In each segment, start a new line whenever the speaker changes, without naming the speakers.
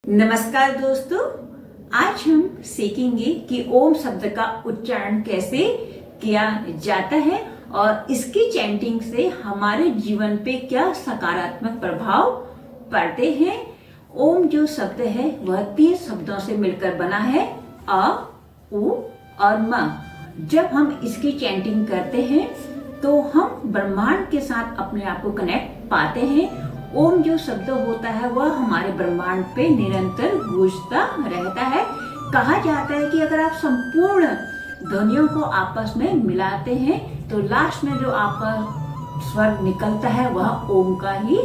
नमस्कार दोस्तों, आज हम सीखेंगे कि ओम शब्द का उच्चारण कैसे किया जाता है और इसकी चैंटिंग से हमारे जीवन पे क्या सकारात्मक प्रभाव पड़ते हैं। ओम जो शब्द है वह 3 शब्दों से मिलकर बना है, अ, उ और म। जब हम इसकी चैंटिंग करते हैं तो हम ब्रह्मांड के साथ अपने आप को कनेक्ट पाते हैं। ओम जो शब्द होता है वह हमारे ब्रह्मांड पे निरंतर गूंजता रहता है। कहा जाता है कि अगर आप संपूर्ण ध्वनियों को आपस में मिलाते हैं तो लास्ट में जो आपका स्वर निकलता है वह ओम का ही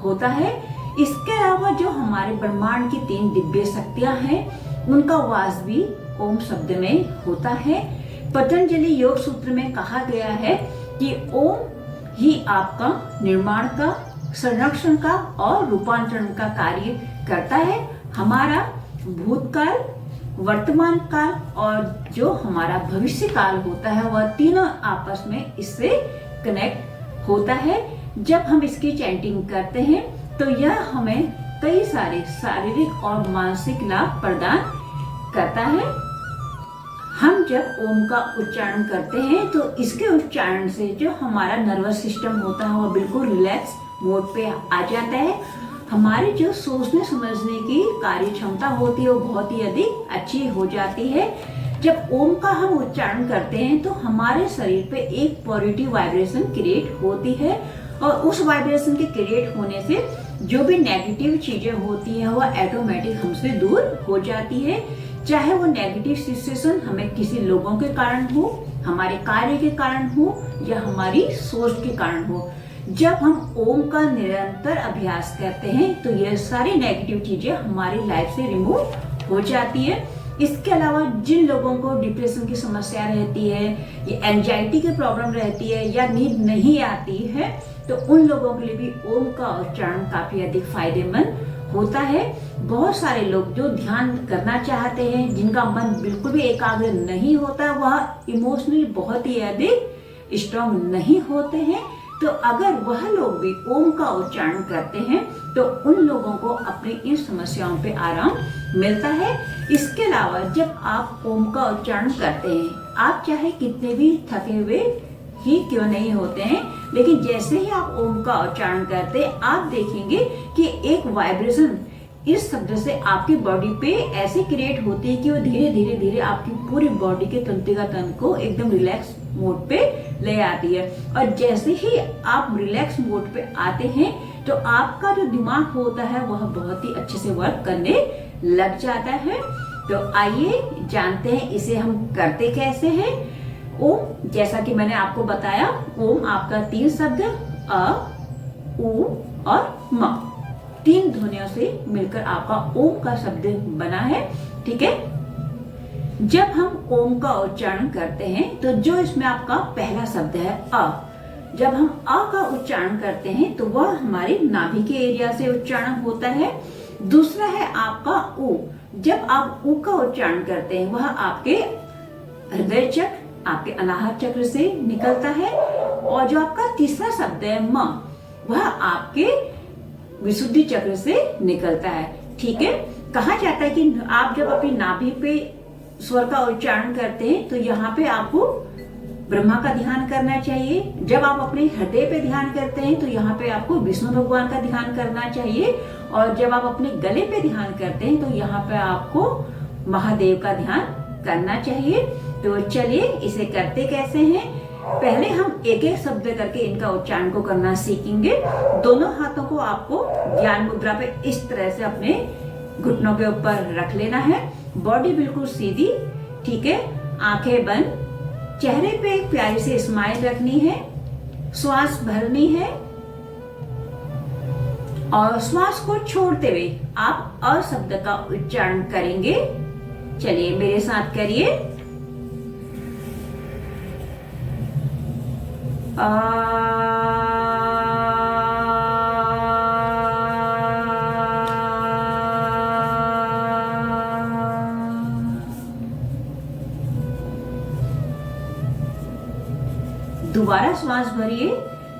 होता है। इसके अलावा जो हमारे ब्रह्मांड की 3 दिव्य शक्तियां हैं उनका वास भी ओम शब्द में होता है। पतंजलि योग सूत्र में कहा गया है कि ओम ही आपका निर्माण का, संरक्षण का और रूपांतरण का कार्य करता है। हमारा भूतकाल, वर्तमान काल और जो हमारा भविष्य काल होता है वह तीनों आपस में इससे कनेक्ट होता है। जब हम इसकी चैंटिंग करते हैं तो यह हमें कई सारे शारीरिक और मानसिक लाभ प्रदान करता है। हम जब ओम का उच्चारण करते हैं तो इसके उच्चारण से जो हमारा नर्वस सिस्टम होता है वह बिल्कुल रिलैक्स मोड पे आ जाता है। हमारी जो सोचने समझने की कार्य क्षमता होती है वो बहुत ही अधिक अच्छी हो जाती है। जब ओम का हम उच्चारण करते हैं तो हमारे शरीर पे एक पॉजिटिव वाइब्रेशन क्रिएट होती है और उस वाइब्रेशन के क्रिएट होने से जो भी नेगेटिव चीजें होती है वह ऑटोमेटिक हमसे दूर हो जाती है। चाहे वो नेगेटिव सिचुएशन हमें किसी लोगों के कारण हो, हमारे कार्य के कारण हो या हमारी सोच के कारण हो। जब हम ओम का निरंतर अभ्यास करते हैं तो यह सारी नेगेटिव चीजें हमारी लाइफ से रिमूव हो जाती है। इसके अलावा जिन लोगों को डिप्रेशन की समस्या रहती है या एंजाइटी की प्रॉब्लम रहती है या नींद नहीं आती है तो उन लोगों के लिए भी ओम का उच्चारण काफी अधिक फायदेमंद होता है। बहुत सारे लोग जो ध्यान करना चाहते हैं, जिनका मन बिल्कुल भी एकाग्र नहीं होता, वह इमोशनली बहुत ही अधिक स्ट्रांग नहीं होते हैं, तो अगर वह लोग भी ओम का उच्चारण करते हैं तो उन लोगों को अपनी इन समस्याओं पे आराम मिलता है। इसके अलावा जब आप ओम का उच्चारण करते हैं, आप चाहे कितने भी थके हुए ही क्यों नहीं होते हैं, लेकिन जैसे ही आप ओम का उच्चारण करते हैं आप देखेंगे कि एक वाइब्रेशन इस शब्द से आपकी बॉडी पे ऐसे क्रिएट होती है कि वो धीरे धीरे धीरे आपकी पूरी बॉडी के तंत्रिका को एकदम रिलैक्स मोड पे ले आती है। और जैसे ही आप रिलैक्स मोड पे आते हैं तो आपका जो दिमाग होता है वह बहुत ही अच्छे से वर्क करने लग जाता है। तो आइए जानते हैं इसे हम करते कैसे हैं। ओम, जैसा कि मैंने आपको बताया, ओम आपका 3 शब्द अ, उ और म, 3 ध्वनियों से मिलकर आपका ओम का शब्द बना है। ठीक है। जब हम ओम का उच्चारण करते हैं तो जो इसमें आपका पहला शब्द है अ, जब हम अ का उच्चारण करते हैं तो वह हमारे नाभि के एरिया से उच्चारण होता है। दूसरा है आपका उ, जब आप उ का उच्चारण करते हैं वह आपके हृदय चक्र, आपके अनाहत चक्र से निकलता है। और जो आपका तीसरा शब्द है म, वह आपके विशुद्धि चक्र से निकलता है। ठीक है। कहा जाता है कि आप जब अपनी नाभि पे स्वर का उच्चारण करते हैं तो यहाँ पे आपको ब्रह्मा का ध्यान करना चाहिए। जब आप अपने हृदय पे ध्यान करते हैं तो यहाँ पे आपको विष्णु भगवान का ध्यान करना चाहिए। और जब आप अपने गले पे ध्यान करते हैं तो यहाँ पे आपको महादेव का ध्यान करना चाहिए। तो चलिए इसे करते कैसे हैं। पहले हम एक एक शब्द करके इनका उच्चारण को करना सीखेंगे। दोनों हाथों को आपको ध्यान मुद्रा पे इस तरह से अपने घुटनों के ऊपर रख लेना है। बॉडी बिल्कुल सीधी। ठीक है। आंखें बंद, चेहरे पे एक प्यारी सी स्माइल रखनी है। श्वास भरनी है और श्वास को छोड़ते हुए आप अ शब्द का उच्चारण करेंगे। चलिए मेरे साथ करिए। दोबारा श्वास भरिए,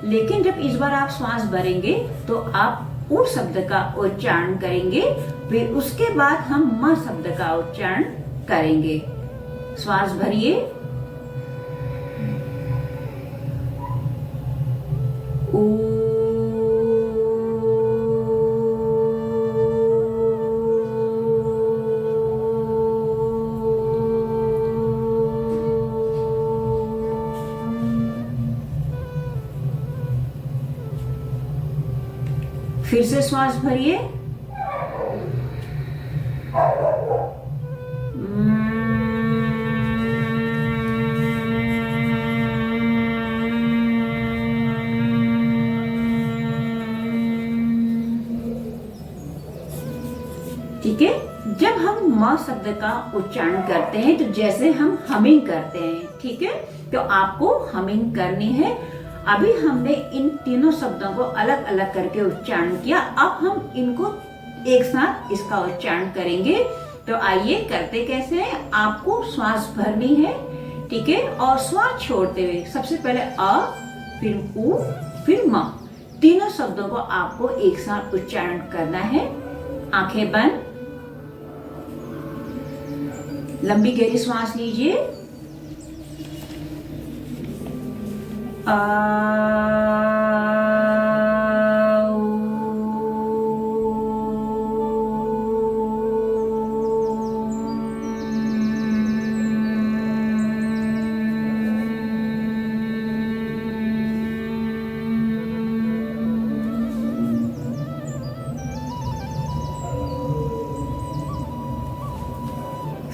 लेकिन जब इस बार आप श्वास भरेंगे तो आप उ शब्द का उच्चारण करेंगे फिर उसके बाद हम म शब्द का उच्चारण करेंगे। श्वास भरिए। फिर से श्वास भरिए। ठीक है, जब हम म शब्द का उच्चारण करते हैं तो जैसे हम हमिंग करते हैं, ठीक है, तो आपको हमिंग करनी है। अभी हमने इन तीनों शब्दों को अलग अलग करके उच्चारण किया, अब हम इनको एक साथ इसका उच्चारण करेंगे। तो आइए करते कैसे हैं। आपको श्वास भरनी है, ठीक है, और श्वास छोड़ते हुए सबसे पहले अ, फिर उ, फिर म, तीनों शब्दों को आपको एक साथ उच्चारण करना है। आंखें बंद, लंबी गहरी श्वास लीजिए।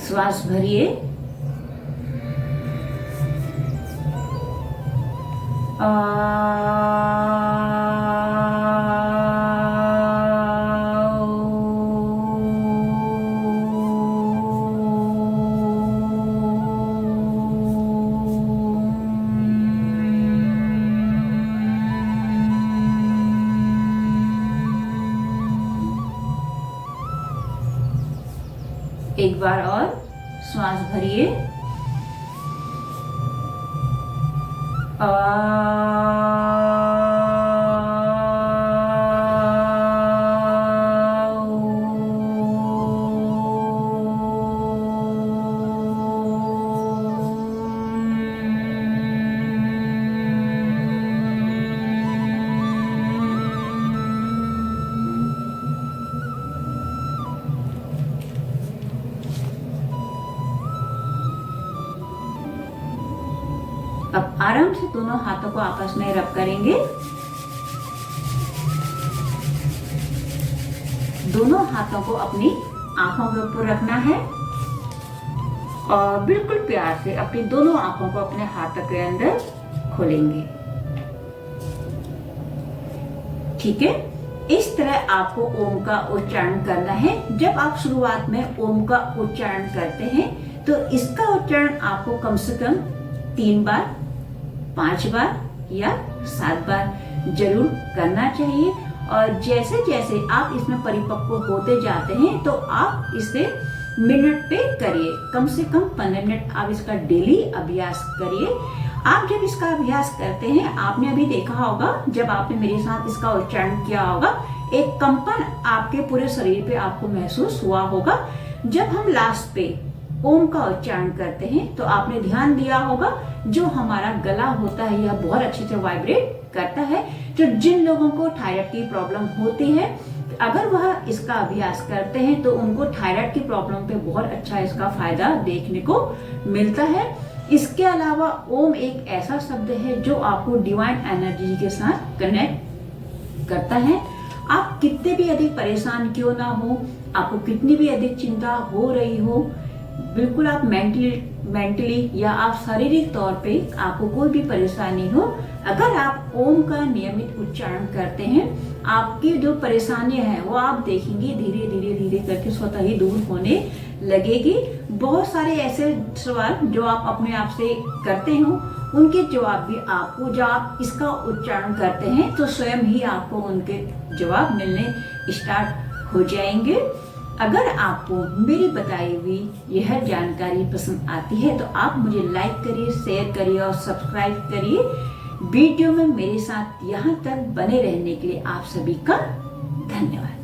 श्वास भरिए। एक बार और श्वास भरिए। अब आराम से दोनों हाथों को आपस में रब करेंगे। दोनों हाथों को अपनी आंखों के ऊपर रखना है और बिल्कुल प्यार से अपनी दोनों आंखों को अपने हाथों के अंदर खोलेंगे। ठीक है, इस तरह आपको ओम का उच्चारण करना है। जब आप शुरुआत में ओम का उच्चारण करते हैं तो इसका उच्चारण आपको कम से कम 3 बार, 5 बार या 7 बार जरूर करना चाहिए। और जैसे जैसे आप इसमें परिपक्व होते जाते हैं तो आप इसे मिनट पे करिए, कम से कम 15 मिनट आप इसका डेली अभ्यास करिए। आप जब इसका अभ्यास करते हैं, आपने अभी देखा होगा जब आपने मेरे साथ इसका उच्चारण किया होगा, एक कंपन आपके पूरे शरीर पे आपको महसूस हुआ होगा। जब हम लास्ट पे ओम का उच्चारण करते हैं तो आपने ध्यान दिया होगा जो हमारा गला होता है यह बहुत अच्छे से वाइब्रेट करता है। तो जिन लोगों को थायराइड की प्रॉब्लम होती है, अगर वह इसका अभ्यास करते हैं तो उनको थायराइड की प्रॉब्लम पे बहुत अच्छा इसका फायदा देखने को मिलता है। इसके अलावा ओम एक ऐसा शब्द है जो आपको डिवाइन एनर्जी के साथ कनेक्ट करता है। आप कितने भी अधिक परेशान क्यों ना हो, आपको कितनी भी अधिक चिंता हो रही हो, बिल्कुल आप मेंटली या आप शारीरिक तौर पे आपको कोई भी परेशानी हो, अगर आप ओम का नियमित उच्चारण करते हैं, आपकी जो परेशानियां हैं वो आप देखेंगे धीरे धीरे धीरे करके स्वतः ही दूर होने लगेगी। बहुत सारे ऐसे सवाल जो आप अपने आप से करते हो उनके जवाब भी आपको, जब आप इसका उच्चारण करते हैं तो स्वयं ही आपको उनके जवाब मिलने स्टार्ट हो जाएंगे। अगर आपको मेरी बताई हुई यह जानकारी पसंद आती है तो आप मुझे लाइक करिए, शेयर करिए और सब्सक्राइब करिए। वीडियो में मेरे साथ यहाँ तक बने रहने के लिए आप सभी का धन्यवाद।